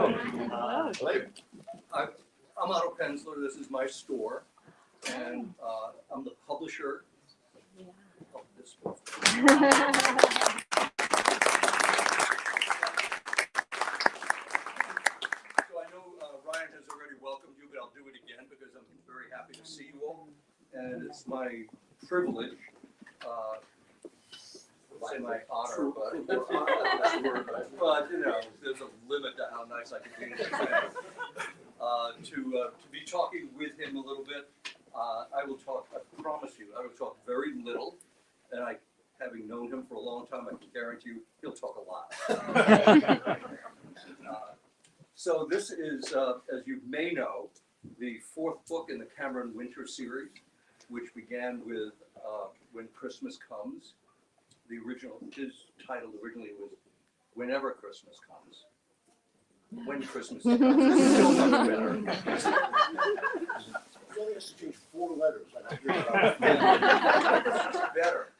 I'm Otto Penzler. This is my store, and I'm the publisher of this book. So I know Ryan has already welcomed you, but I'll do it again because I'm very happy to see you all, and it's my privilege. Say my honor, but you know, there's a limit to how nice I can be to be talking with him a little bit. I will talk. I promise you, I will talk very little, and having known him for a long time, I can guarantee you, he'll talk a lot. So this is, as you may know, the fourth book in the Cameron Winter series, which began with When Christmas Comes. His title originally was Whenever Christmas Comes. When Christmas Comes. It's still much better. He only has to change 4 letters. Better.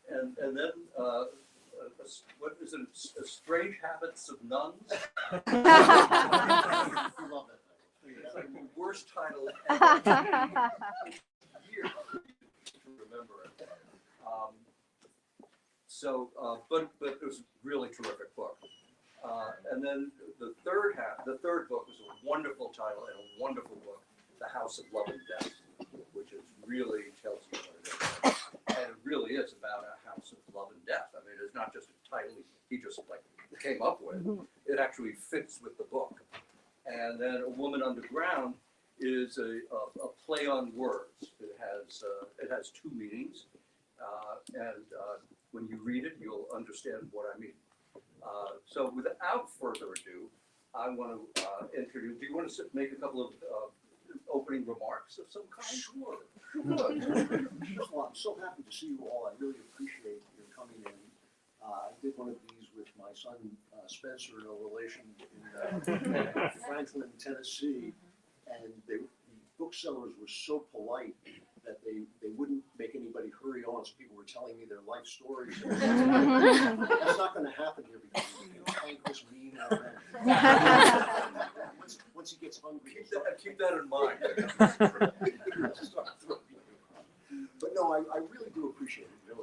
And then, what is it? Strange Habits of Nuns? You love that title. It's like the worst title ever. Years to remember it. But it was a really terrific book. And then the third book was a wonderful title and a wonderful book, The House of Love and Death, which really tells you what it is. And it really is about a house of love and death. I mean, it's not just a title he just came up with. It actually fits with the book. And then A Woman Underground is a play on words. It has 2 meanings, and when you read it, you'll understand what I mean. So without further ado, I want to introduce. Do you want to make a couple of opening remarks of some kind? Sure. Well, I'm so happy to see you all. I really appreciate your coming in. I did one of these with my son Spencer, no relation, in Franklin, Tennessee, and the booksellers were so polite that they wouldn't make anybody hurry on, so people were telling me their life stories. That's not going to happen here because Hank was mean already. Once he gets hungry, keep that in mind. But no, I really do appreciate it. You know,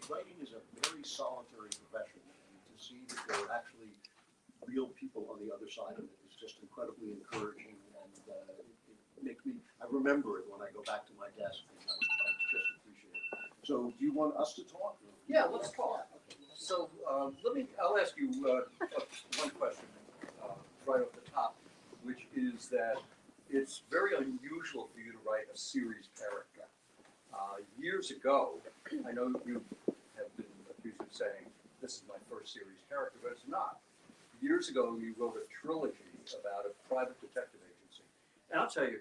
writing is a very solitary profession, and to see that there are actually real people on the other side of it is just incredibly encouraging, and it makes me. I remember it when I go back to my desk. And I just appreciate it. So, do you want us to talk? Yeah, let's talk. So, I'll ask you one question right off the top, which is that it's very unusual for you to write a series character. Years ago, I know you have been accused of saying this is my first series character, but it's not. Years ago, you wrote a trilogy about a private detective agency. And I'll tell you,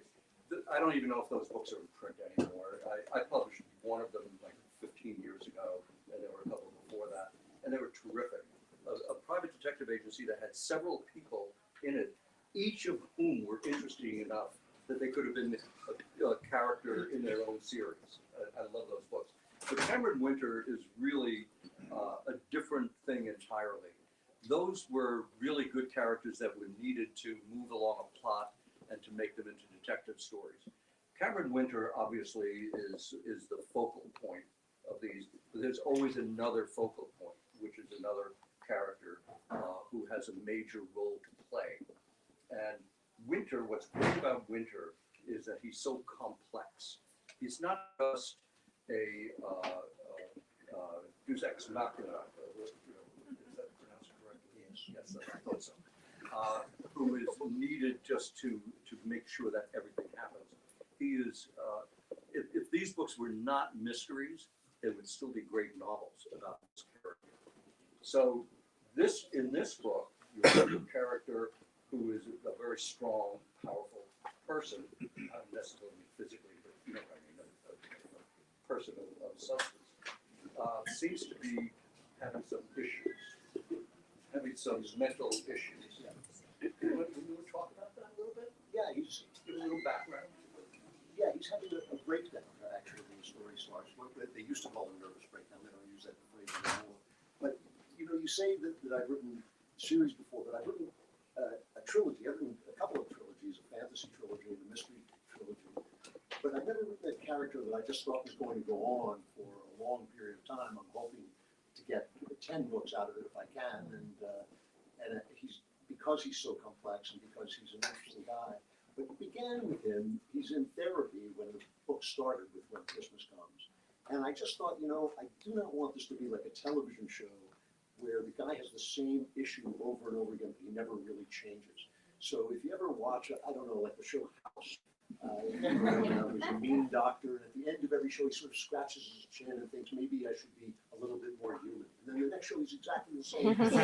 I don't even know if those books are in print anymore. I published one of them like 15 years ago, and there were a couple before that, and they were terrific. A private detective agency that had several people in it, each of whom were interesting enough that they could have been a character in their own series. I love those books. But Cameron Winter is really a different thing entirely. Those were really good characters that were needed to move along a plot and to make them into detective stories. Cameron Winter obviously is the focal point of these, but there's always another focal point, which is another character who has a major role to play. And Winter, what's great about Winter is that he's so complex. He's not just a Deus Ex Machina, is that pronounced correctly? Yes, I thought so. Who is needed just to make sure that everything happens. He is, if these books were not mysteries, they would still be great novels about this character. So in this book, you have a character who is a very strong, powerful person, not necessarily physically, but you know what I mean, a person of substance, seems to be having some issues, having some mental issues. Can you talk about that a little bit? Yeah, Give a little background. Yeah, he's having a breakdown, actually, when the story starts. They used to call it a nervous breakdown. They don't use that phrase anymore. But, you know, you say that I've written series before, but I've written character that I just thought was going to go on for a long period of time. I'm hoping to get 10 books out of it if I can, and he's because he's so complex and because he's an interesting guy. But it began with him. He's in therapy when the book started with When Christmas Comes, and I just thought, I do not want this to be like a television show where the guy has the same issue over and over again, but he never really changes. So if you ever watch, I don't know, like the show House, there's a mean doctor, and at the end of every show, he sort of scratches his chin and thinks, maybe I should be a little bit more human. And then the next show, he's exactly the same. So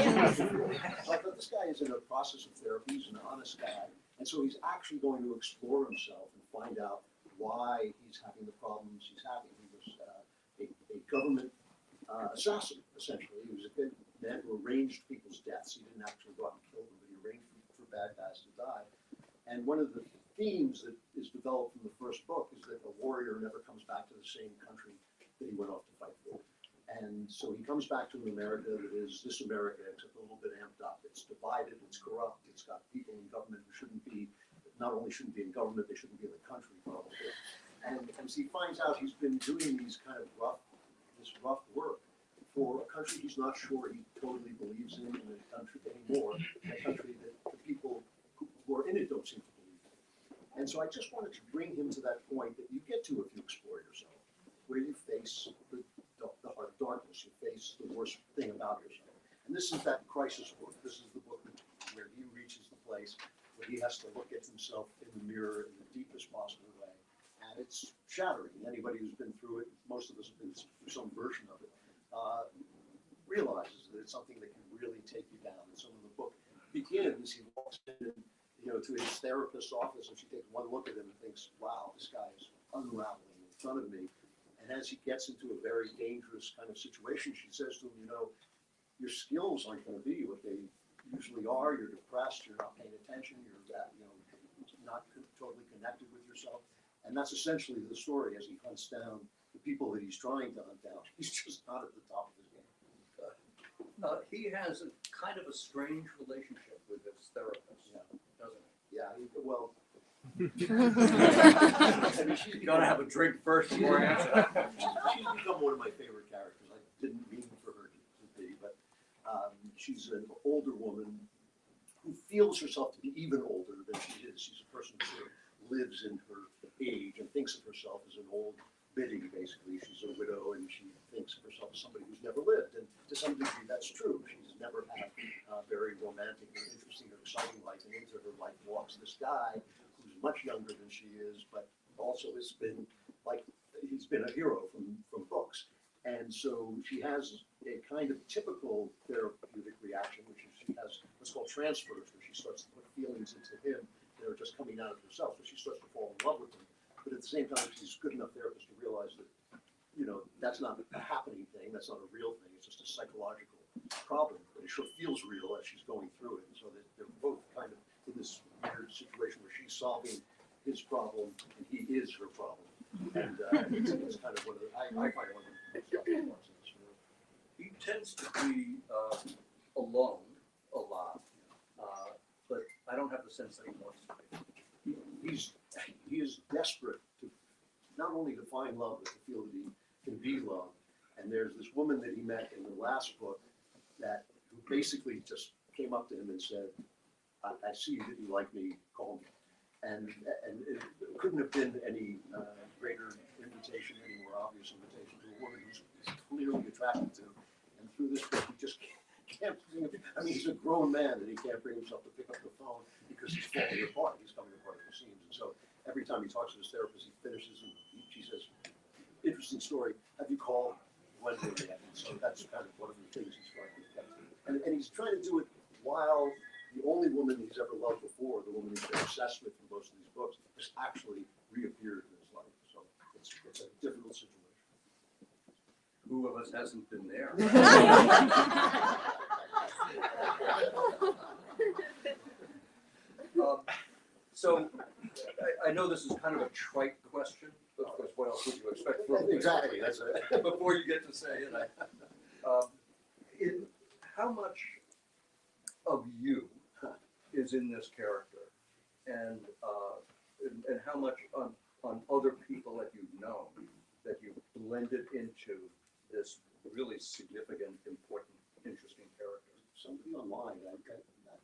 I thought this guy is in a process of therapy. He's an honest guy. And so he's actually going to explore himself and find out why he's having the problems he's having. He was a government assassin, essentially. He was a good man who arranged people's deaths. He didn't actually go out and kill them, but he arranged for bad guys to die. And one of the themes that is developed from the first book is that a warrior never comes back to the same country that he went off to fight for. And so he comes back to an America that is this America, except a little bit amped up. It's divided, it's corrupt, it's got people in government who shouldn't be, not only shouldn't be in government, they shouldn't be in the country, probably. And so he finds out he's been doing these kind of rough work for a country he's not sure he totally believes in a country anymore, a country that the people who are in it don't seem to believe in. And so I just wanted to bring him to that point that you get to if you explore yourself, where you face the heart of darkness, you face the worst thing about yourself. And this is that crisis book. This is the book where he reaches the place where he has to look at himself in the mirror in the deepest possible way. And it's shattering. Anybody who's been through it, most of us have been through some version of it, realizes that it's something that can really take you down. And so when the book begins, he walks in, to his therapist's office, and she takes one look at him and thinks, wow, this guy is unraveling in front of me. And as he gets into a very dangerous kind of situation, she says to him, your skills aren't going to be what they usually are. You're depressed, you're not paying attention, you're not totally connected with yourself. And that's essentially the story as he hunts down the people that he's trying to hunt down. He's just not at the top of his game. He has a kind of a strange relationship with his therapist, doesn't he? Yeah, well. She's gotta have a drink first before I answer that. She's become one of my favorite characters. I didn't mean for her to be, but she's an older woman who feels herself to be even older than she is. She's a person who sort of lives in her age and thinks of herself as an old biddy, basically. She's a widow and she thinks of herself as somebody who's never lived. And to some degree, that's true. She's never had a very romantic or interesting or exciting life. And into her life walks this guy who's much younger than she is, but also has been he's been a hero from books. And so she has a kind of typical therapeutic reaction, which is she has what's called transfers, where she starts to put feelings into him that are just coming out of herself. So she starts to fall in love with him. But at the same time, she's a good enough therapist to realize that, that's not a happening thing. That's not a real thing. It's just a psychological problem. But it sure feels real as she's going through it. And so they're both kind of in this weird situation where she's solving his problem and he is her problem. And it's kind of one of the, I find one of the most touching parts of this story. He tends to be alone a lot, but I don't have the sense that he wants to be. He is desperate to not only to find love, but to feel that he can be loved. And there's this woman that he met in the last book who basically just came up to him and said, I see that you like me, call me. And it couldn't have been any greater invitation, any more obvious invitation to a woman who's clearly attracted to. And through this book, he just can't bring it. I mean, he's a grown man and he can't bring himself to pick up the phone because he's falling apart. He's coming apart at the seams. And so every time he talks to his therapist, he finishes and she says, interesting story. Have you called Wednesday yet? And so that's kind of one of the things he's trying to get to. And he's trying to do it while the only woman he's ever loved before, the woman he's been obsessed with in most of these books, has actually reappeared in his life. So it's a difficult situation. Who of us hasn't been there? So I know this is kind of a trite question, but of course, what else would you expect from me? Exactly. That's it. Before you get to say it, how much of you is in this character, and how much on other people that you've known blended into this really significant, important, interesting character? Somebody online, I'm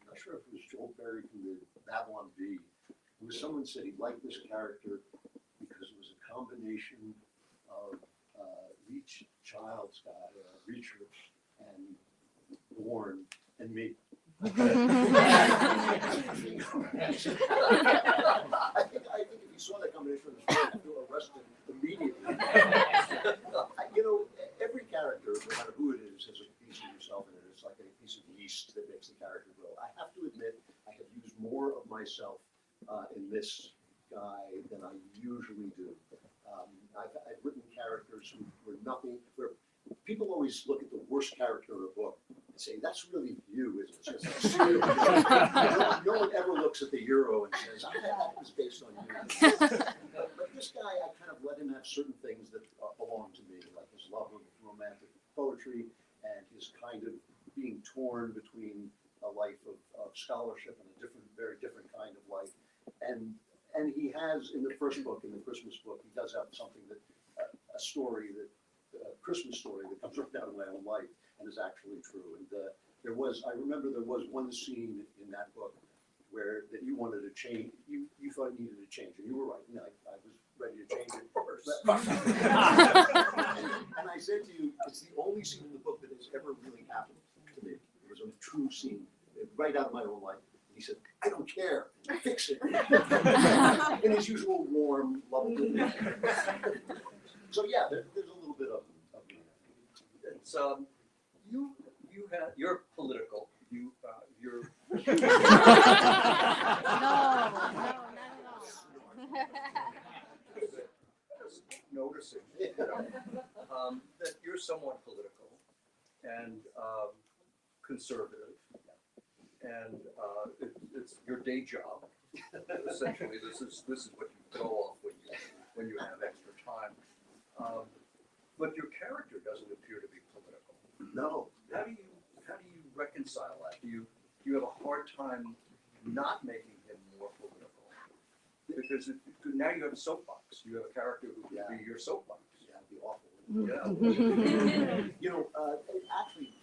not sure if it was Joel Berry from the Babylon Bee, it was someone said he liked this character because it was a combination of Reacher and Bourne and me. I think if you saw that combination of the story, you'd feel arrested immediately. Every character, no matter who it is, has a piece of yourself in it. It's like a piece of yeast that makes the character grow. I have to admit, I have used more of myself in this guy than I usually do. I've written characters who were nothing. Where people always look at the worst character in a book and say, "That's really you, isn't it?" It's just you. No one ever looks at the hero and says, "That was based on you." But this guy, I kind of let him have certain things that belong to me, like his love of romantic poetry and his kind of being torn between a life of scholarship and a very different kind of life. And he has, in the first book, in the Christmas book, he does have something that, a Christmas story that comes right out of my own life and is actually true. And I remember there was one scene in that book where that you wanted to change, you thought it needed to change, and you were right, and I was ready to change it. And I said to you, it's the only scene in the book that has ever really happened to me. It was a true scene, right out of my own life. He said, "I don't care, fix it." In his usual warm, lovable way. So yeah, there's a little bit of me. It's you're political. You're No, not at all. just noticing, that you're somewhat political and conservative, and it's your day job. Essentially, this is what you go off when you have extra time. But your character doesn't appear to be political. No. How do you reconcile that? Do you have a hard time not making him more political? Because now you have a soapbox. You have a character who could be your soapbox. Yeah, it'd be awful. Yeah. Actually,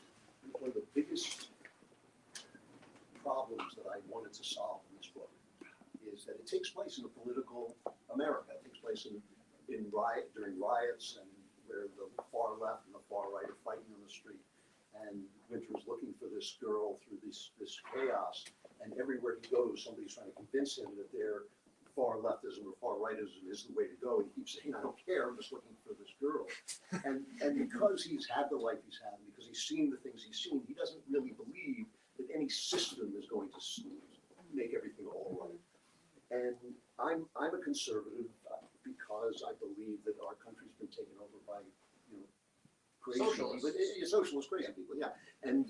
one of the biggest problems that I wanted to solve in this book is that it takes place in a political America. It takes place during riots and where the far left and the far right are fighting on the street. And Winter's looking for this girl through this chaos, and everywhere he goes, somebody's trying to convince him that their far leftism or far rightism is the way to go. And he keeps saying, "I don't care, I'm just looking for this girl." And because he's had the life he's had, and because he's seen the things he's seen, he doesn't really believe that any system is going to make everything all right. And I'm a conservative because I believe that our country's been taken over by crazy Socialists. people, socialist crazy people, yeah. And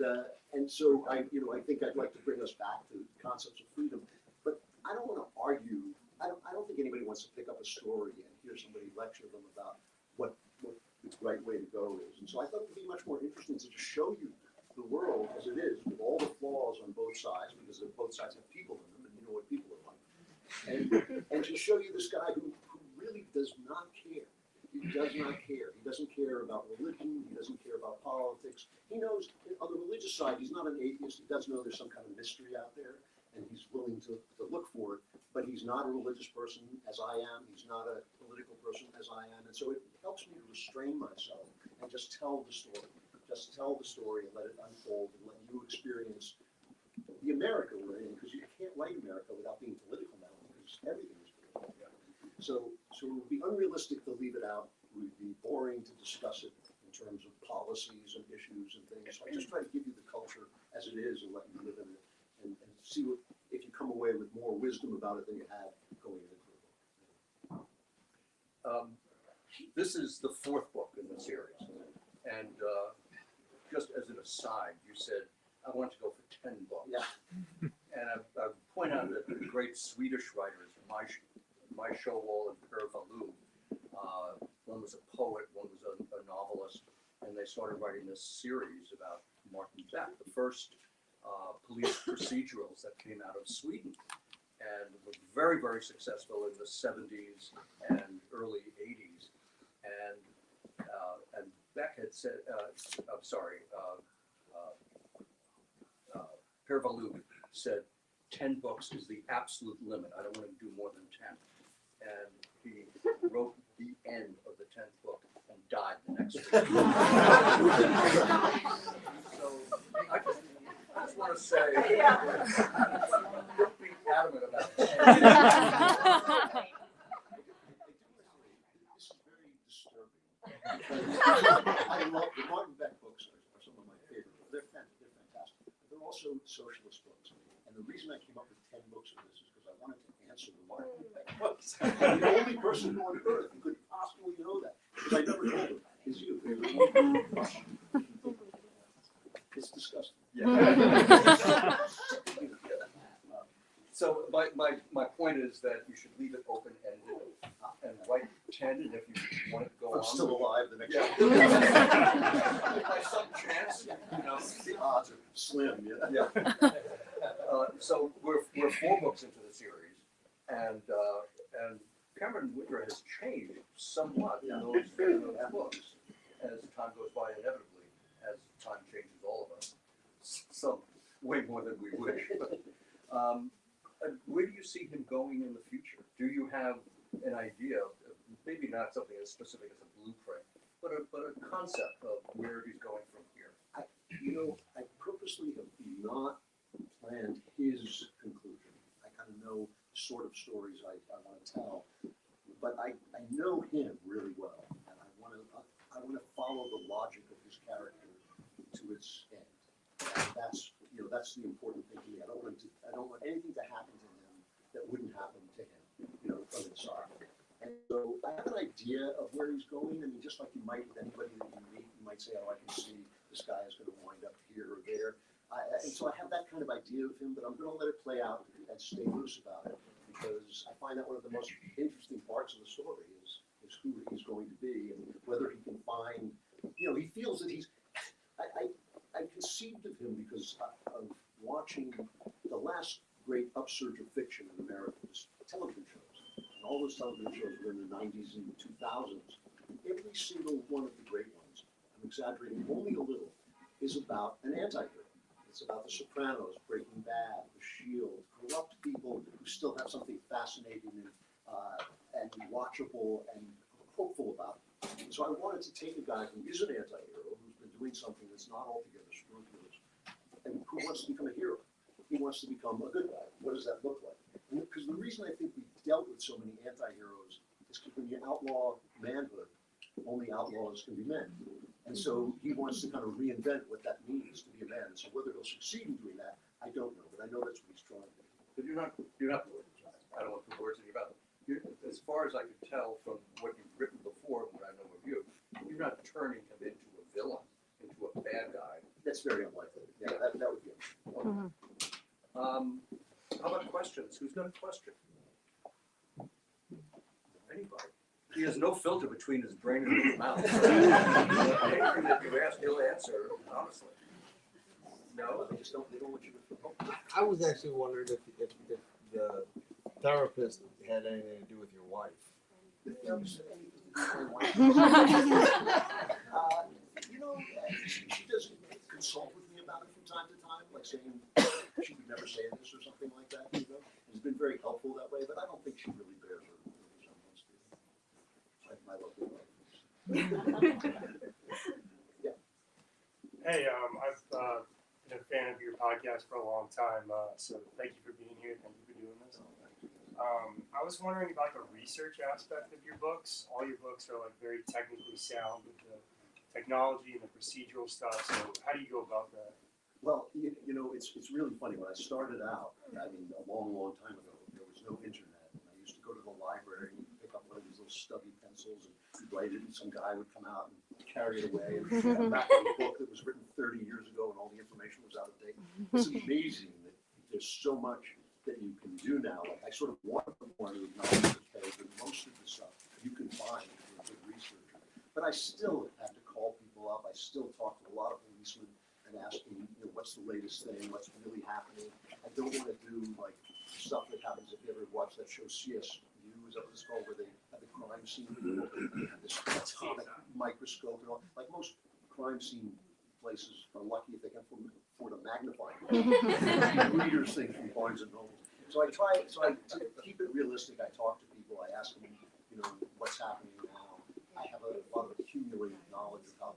so I think I'd like to bring us back to concepts of freedom. But I don't want to argue. I don't think anybody wants to pick up a story and hear somebody lecture them about what the right way to go is. And so I thought it would be much more interesting to just show you the world as it is, with all the flaws on both sides, because both sides have people in them, and you know what people are like. And to show you this guy who really does not care. He does not care. He doesn't care about religion. He doesn't care about politics. He knows, on the religious side, he's not an atheist. He does know there's some kind of mystery out there, and he's willing to look for it. But he's not a religious person, as I am. He's not a political person, as I am. And so it helps me to restrain myself and just tell the story. Just tell the story and let it unfold and let you experience the America we're in, because you can't write America without being political now, because everything is political. So it would be unrealistic to leave it out. It would be boring to discuss it in terms of policies and issues and things. So I just try to give you the culture as it is and let you live in it and see if you come away with more wisdom about it than you had going into the book. This is the fourth book in the series, and just as an aside, you said I want to go for 10 books. Yeah. And I point out that the great Swedish writers, my Showall and Per Valu, one was a poet, one was a novelist, and they started writing this series about Martin Beck, the first police procedurals that came out of Sweden, and was very, very successful in the 70s and early 80s. And Beck had said, I'm sorry, Pervalud said 10 books is the absolute limit. I don't want to do more than 10. And he wrote the end of the 10th book and died the next week. So I just want to say, don't be adamant about it. This is very disturbing. I love the Martin Beck books are some of my favorites. They're fantastic. They're also socialist books. And the reason I came up with 10 books of this is because I wanted to answer the Martin Beck books. I'm the only person who on earth who could possibly know that, because I never told him, is you. It's disgusting. Yeah. So my point is that you should leave it open-ended and write 10, and if you want it to go on. I'm still alive the next Yeah. day. By some chance, you know. The odds are slim, yeah. Yeah. So we're 4 books into the series, and Cameron Woodrow has changed somewhat in those books as time goes by, inevitably, as time changes all of us. Some way more than we wish. Where do you see him going in the future? Do you have an idea, maybe not something as specific as a blueprint, but a concept of where he's going from here? I purposely have not planned his conclusion. I kind of know the sort of stories I want to tell, but I know him really well, and I want to follow the logic of his character to its end. And that's the important thing to me. I don't want anything to happen to him that wouldn't happen to him, from inside. And so I have an idea of where he's going. I mean, just like you might with anybody that you meet, you might say, oh, I can see this guy is going to wind up here or there. And so I have that kind of idea of him, but I'm going to let it play out and stay loose about it, because I find that one of the most interesting parts of the story is who he's going to be and whether he can find, he feels that he's, I conceived of him because of watching the last great upsurge of fiction in America was television shows. And all those television shows were in the 90s and 2000s. Every single one of the great ones, I'm exaggerating only a little, is about an anti-hero. It's about the Sopranos, Breaking Bad, The Shield, corrupt people who still have something fascinating and watchable and hopeful about it. And so I wanted to take a guy who is an anti-hero, who's been doing something that's not altogether scrupulous, and who wants to become a hero. He wants to become a good guy. What does that look like? Because the reason I think we dealt with so many anti-heroes is because when you outlaw manhood, only outlaws can be men. And so he wants to kind of reinvent what that means to be a man. And so whether he'll succeed in doing that, I don't know. But I know that's what he's trying to do. But you're not, I don't want to put words in your mouth. As far as I can tell from what you've written before and what I know of you, you're not turning him into a villain, into a bad guy. That's very unlikely. Yeah, that would be it. Okay. How about questions? Who's got a question? Anybody? He has no filter between his brain and his mouth. Anything that you ask, he'll answer, honestly. No? They just don't want you to feel. I was actually wondering if the therapist had anything to do with your wife. She does consult with me about it from time to time, like saying she would never say this or something like that. It's been very helpful that way, but I don't think she really bears her resemblance to it. Like my lovely wife. Yeah. Hey, I've been a fan of your podcast for a long time, so thank you for being here. Thank you for doing this. I was wondering about the research aspect of your books. All your books are like very technically sound with the technology and the procedural stuff. So how do you go about that? Well, it's really funny. When I started out, I mean, a long, long time ago, there was no internet. And I used to go to the library and pick up one of these little stubby pencils and write it, and some guy would come out and carry it away and come back with a book that was written 30 years ago and all the information was out of date. It's amazing that there's so much that you can do now. Like I sort of want to acknowledge that most of the stuff you can find from a good researcher. But I still have to call people up. I still talk to a lot of policemen and ask them, what's the latest thing, what's really happening. I don't want to do like stuff that happens if you ever watch that show CS News. that what it's called, where they have the crime scene, and they have this atomic microscope and all. Like most crime scene places are lucky if they can afford a magnifying glass. Readers think from Barnes and Noble. So to keep it realistic, I talk to people, I ask them, you know, what's happening now. I have a lot of accumulated knowledge of how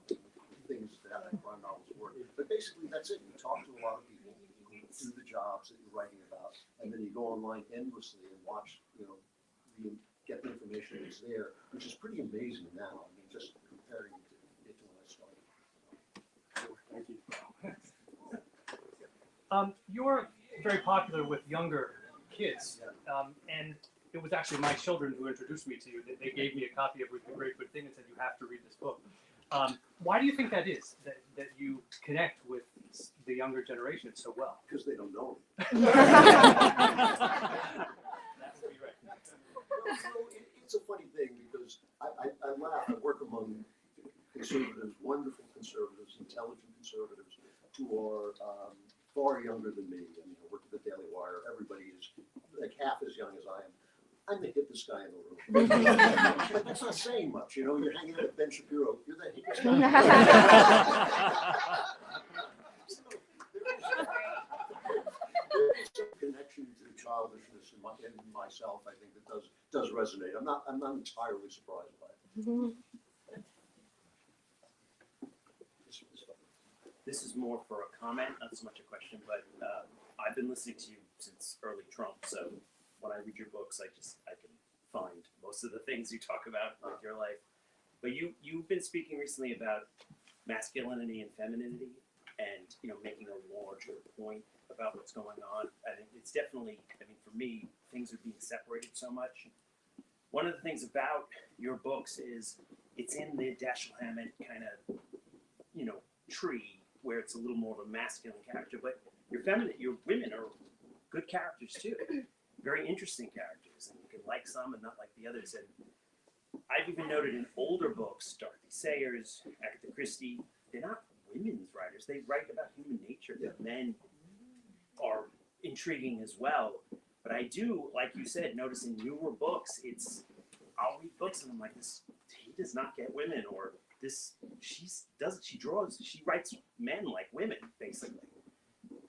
things that crime novels work. But basically, that's it. You talk to a lot of people who do the jobs that you're writing about, and then you go online endlessly and watch, you know, get the information that's there, which is pretty amazing now. I mean, just comparing it to when I started. Thank you. You're very popular with younger kids, and it was actually my children who introduced me to you. They gave me a copy of The Great Good Thing and said, you have to read this book. Why do you think that is, that you connect with the younger generation so well? Because they don't know me. That would be right. Well, it's a funny thing because I laugh. I work among conservatives, wonderful conservatives, intelligent conservatives who are far younger than me. I mean, I work at the Daily Wire. Everybody is like half as young as I am. I'm the hippest guy in the room. But that's not saying much, you know. You're hanging out with Ben Shapiro. You're the hippest guy. There is some connection to childishness in myself. I think that does resonate. I'm not entirely surprised by it. This is more for a comment, not so much a question, but I've been listening to you since early Trump, so when I read your books, I can find most of the things you talk about with your life. But you've been speaking recently about masculinity and femininity, and you know, making a larger point about what's going on. I think it's definitely, I mean, for me, things are being separated so much. One of the things about your books is it's in the Dashiell Hammett kind of, you know, tree where it's a little more of a masculine character, but your women are good characters too. Very interesting characters, and you can like some and not like the others. And I've even noted in older books, Dorothy Sayers, Agatha Christie, they're not women's writers. They write about human nature, that men are intriguing as well. But I do, like you said, notice in newer books, I'll read books and I'm like, he does not get women, or she writes men like women, basically.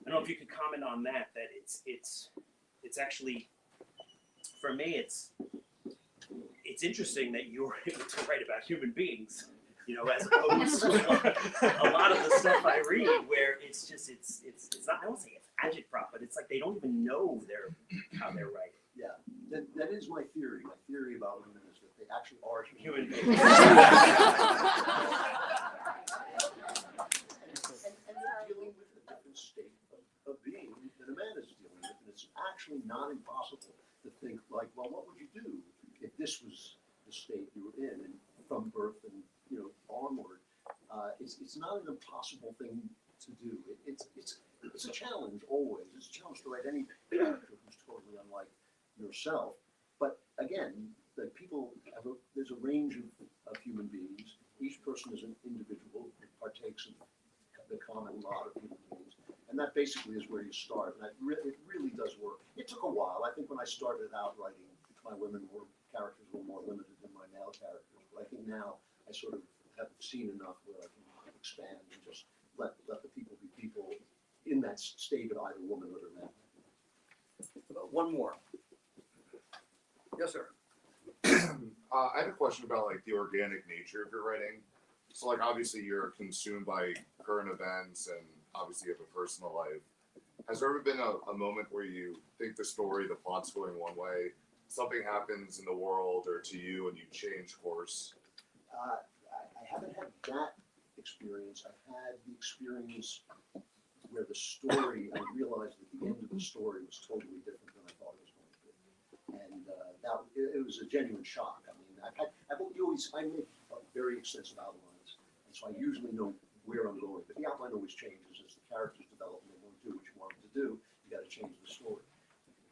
I don't know if you could comment on that it's actually, for me, it's interesting that you're able to write about human beings, you know, as opposed to a lot of the stuff I read where it's not, I won't say it's agitprop, but it's like they don't even know how they're writing. Yeah, that is my theory. My theory about women is that they actually are Human beings. and they're dealing with a different state of being than a man is dealing with. And it's actually not impossible to think like, well, what would you do if this was the state you were in, and from birth and, you know, onward? It's not an impossible thing to do. It's a challenge always. It's a challenge to write any character who's totally unlike yourself. But again, that people there's a range of human beings. Each person is an individual who partakes of the common lot of human beings, and that basically is where you start. And it really does work. It took a while. I think when I started out writing, my characters were more limited than my male characters. But I think now I sort of have seen enough where I can expand and just let the people be people in that state of either womanhood or man. One more. Yes, sir. I have a question about like the organic nature of your writing. So like obviously you're consumed by current events and obviously you have a personal life. Has there ever been a moment where you think the story, the plot's going one way, something happens in the world or to you and you change course? I haven't had that experience. I've had the experience where the story, I realized that the end of the story was totally different than I thought it was going to be. And it was a genuine shock. I mean, I make very extensive outlines, and so I usually know where I'm going. But the outline always changes as the characters develop and they won't do what you want them to do. You got to change the story.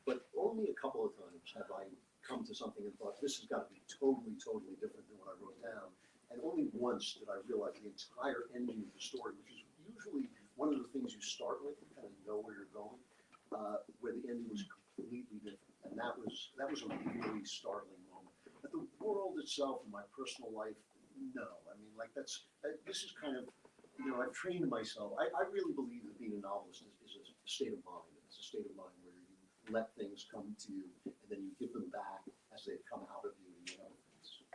But only a couple of times have I come to something and thought, this has got to be totally, totally different than what I wrote down. And only once did I realize the entire ending of the story, which is usually one of the things you start with, you kind of know where you're going, where the ending was completely different. And that was a really startling moment. itself in my personal life, no. I mean, like this is kind of, I've trained myself. I really believe that being a novelist is a state of mind. It's a state of mind where you let things come to you and then you give them back as they come out of you, it's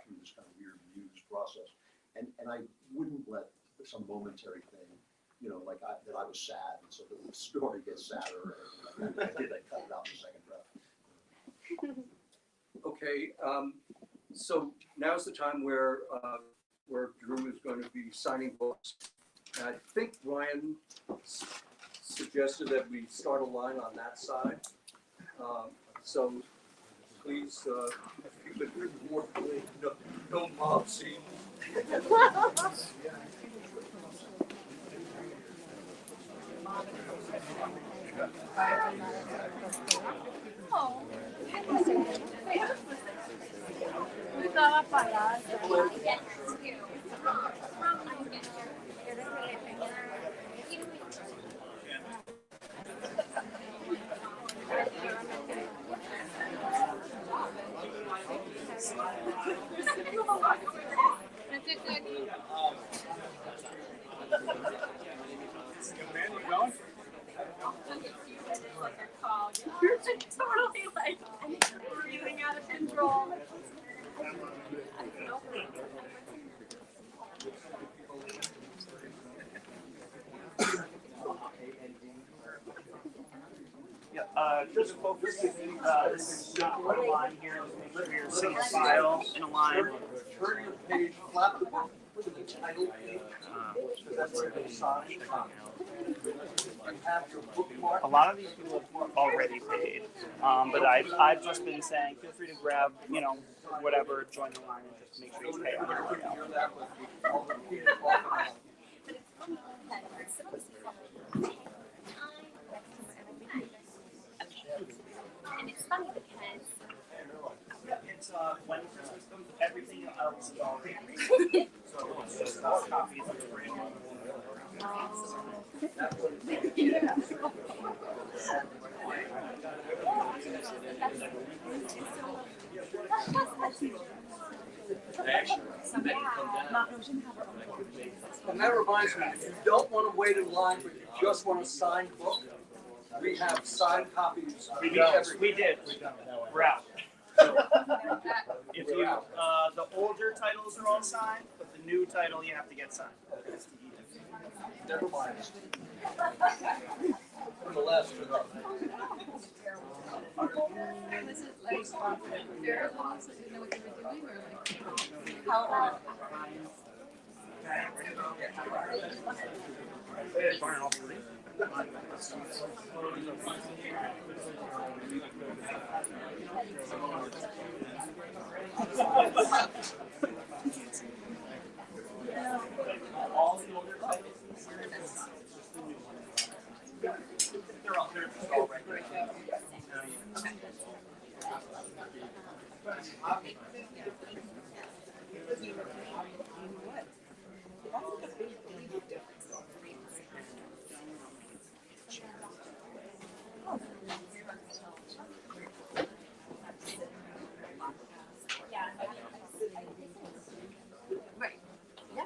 through this kind of weird muse process. And I wouldn't let some momentary thing, like that I was sad, and so the story gets sadder or anything like that. I cut it out in the second breath. Okay, so now's the time where Drew is going to be signing books. And I think Ryan suggested that we start a line on that side. So please, if you could more, no mob scene. Estaba apagada. You're totally like breathing out of control. Just focus. This is not one line here. Make sure you're single file in a line. Turn your page, flap the book to the title page, because that's where they sign. You have your bookmark. A lot of these people have already paid, but I've just been saying, feel free to grab, whatever, join the line, and just make sure you pay on your way out. Hear that with all the people walking And it's funny because It's when Christmas comes, everything else is already. So it's just copies of the brand. And that reminds me, if you don't want to wait in line, but you just want a signed book, we have signed copies. We did. We're out. So, if you, the older titles are all signed, but the new title you have to get signed. Never mind. For the last one. this is like very lost. Didn't know what they were doing, or like how All the older titles. They're all right. right? Yeah.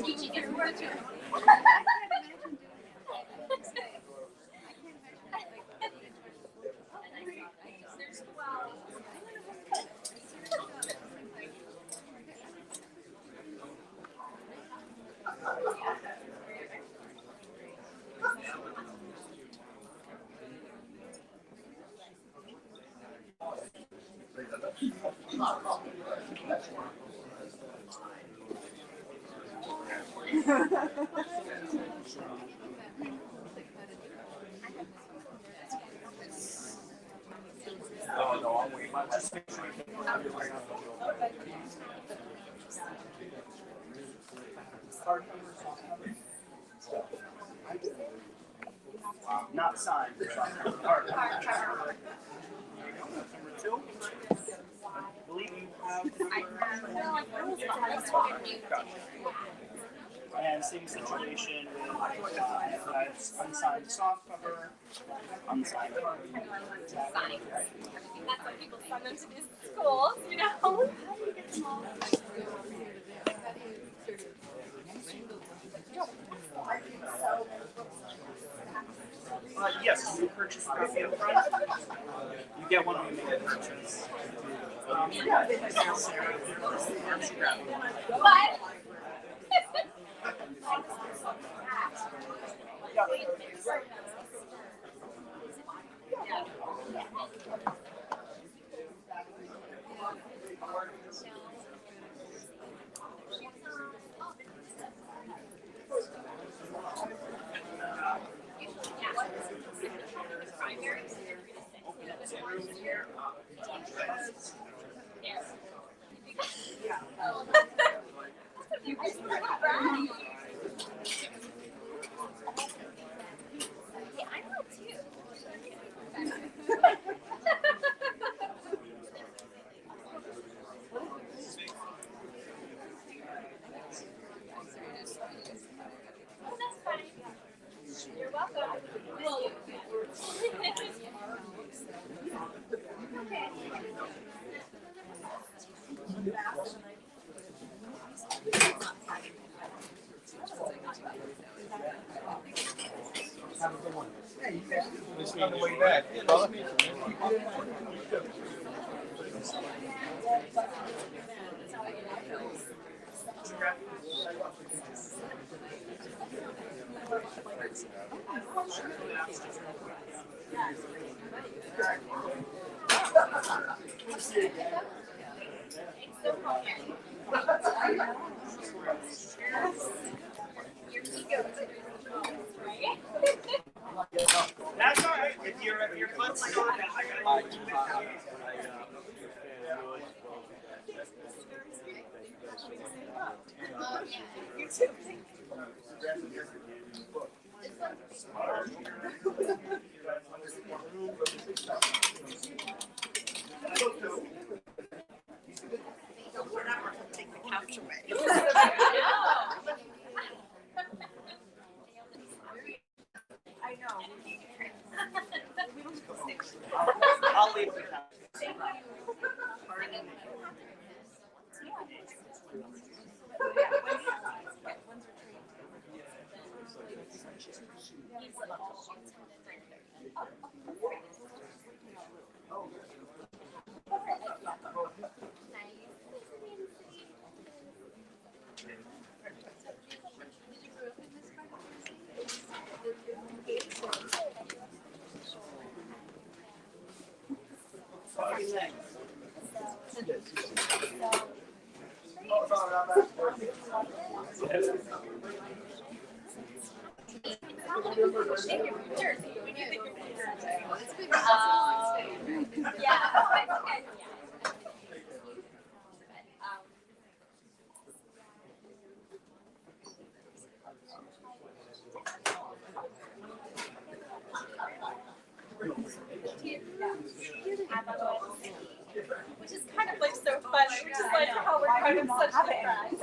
Teaching it more to Not signed. Hard. Number 2. I believe you have. And same situation with that's unsigned softcover, unsigned hardcover. Signing. That's why people send them to these schools, you know? Yes, you purchase a copy up front. You get one when you make a purchase. What? You're welcome. Have a good one. Hey, you guys, just on the way back. Brother. Your ego is right? That's all right. If your foot's still down, I gotta let you back. You too. Take the couch away. I know. I'll leave the couch. Which is kind of like so fun, which is like how we're kind of such good friends.